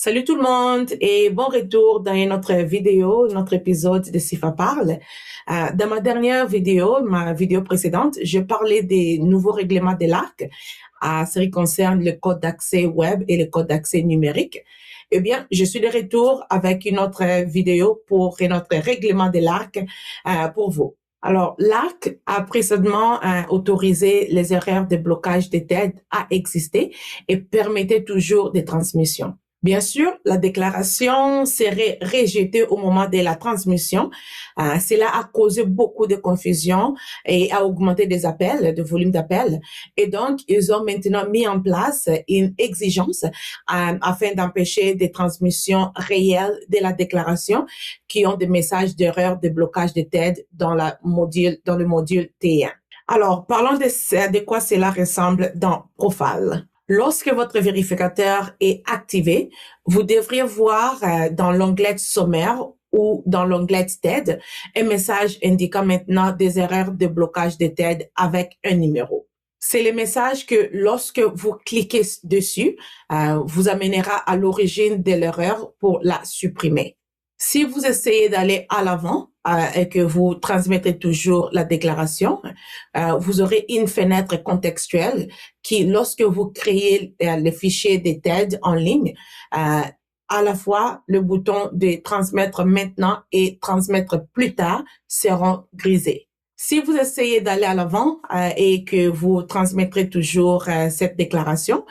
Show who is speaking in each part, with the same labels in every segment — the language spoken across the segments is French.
Speaker 1: Salut tout le monde et bon retour dans notre vidéo, notre épisode de SIFA Parle. Dans ma dernière vidéo, ma vidéo précédente, je parlais des nouveaux règlements de l'ARC, ce qui concerne le code d'accès web et le code d'accès numérique. Eh bien, je suis de retour avec une autre vidéo pour notre règlement de l'ARC pour vous. Alors, l'ARC a précédemment autorisé les erreurs de blocage des TED à exister et permettait toujours des transmissions. Bien sûr, la déclaration serait rejetée au moment de la transmission. Cela a causé beaucoup de confusion et a augmenté des appels, de volume d'appels. Et donc, ils ont maintenant mis en place une exigence afin d'empêcher des transmissions réelles de la déclaration qui ont des messages d'erreur de blocage de TED dans le module T1. Alors, parlons de quoi cela ressemble dans Profile. Lorsque votre vérificateur est activé, vous devriez voir dans l'onglet sommaire ou dans l'onglet TED un message indiquant maintenant des erreurs de blocage de TED avec un numéro. C'est le message que lorsque vous cliquez dessus, vous amènera à l'origine de l'erreur pour la supprimer. Si vous essayez d'aller à l'avant et que vous transmettez toujours la déclaration, vous aurez une fenêtre contextuelle qui, lorsque vous créez le fichier des TED en ligne, à la fois le bouton de transmettre maintenant et transmettre plus tard seront grisés. Si vous essayez d'aller à l'avant et que vous transmettrez toujours cette déclaration,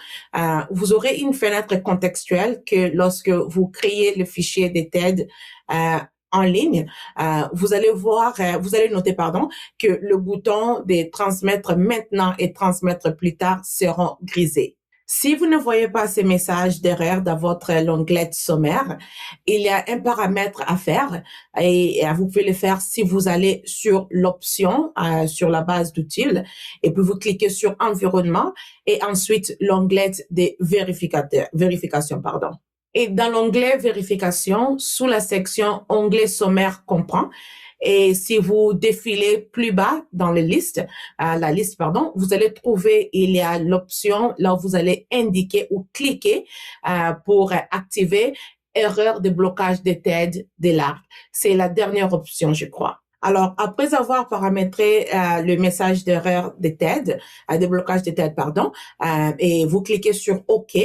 Speaker 1: vous aurez une fenêtre contextuelle que lorsque vous créez le fichier des TED en ligne, vous allez noter, que le bouton de transmettre maintenant et transmettre plus tard seront grisés. Si vous ne voyez pas ces messages d'erreur dans votre onglet sommaire, il y a un paramètre à faire et vous pouvez le faire si vous allez sur l'option sur la base d'outils et puis vous cliquez sur environnement et ensuite l'onglet des vérification. Et dans l'onglet vérification, sous la section onglet sommaire comprend, et si vous défilez plus bas dans la liste, vous allez trouver, il y a l'option là où vous allez indiquer ou cliquer pour activer erreur de blocage de TED de l'ARC. C'est la dernière option, je crois. Alors, après avoir paramétré le message d'erreur de TED, de blocage de TED, et vous cliquez sur OK,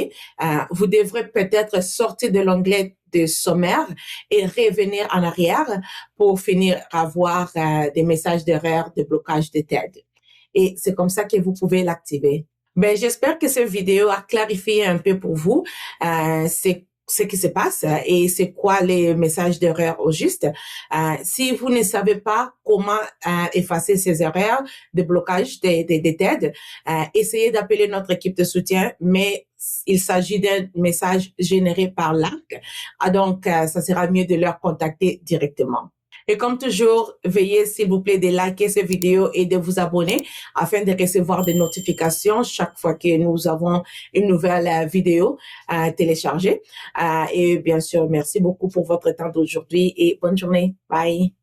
Speaker 1: vous devrez peut-être sortir de l'onglet de sommaire et revenir en arrière pour finir à voir des messages d'erreur de blocage de TED. Et c'est comme ça que vous pouvez l'activer. Ben, j'espère que cette vidéo a clarifié un peu pour vous c'est ce qui se passe et c'est quoi les messages d'erreur au juste. Si vous ne savez pas comment effacer ces erreurs de blocage des TED, essayez d'appeler notre équipe de soutien, mais il s'agit d'un message généré par l'ARC, donc ça sera mieux de leur contacter directement. Et comme toujours, veuillez s'il vous plaît de liker cette vidéo et de vous abonner afin de recevoir des notifications chaque fois que nous avons une nouvelle vidéo téléchargée. Et bien sûr, merci beaucoup pour votre temps d'aujourd'hui et bonne journée. Bye.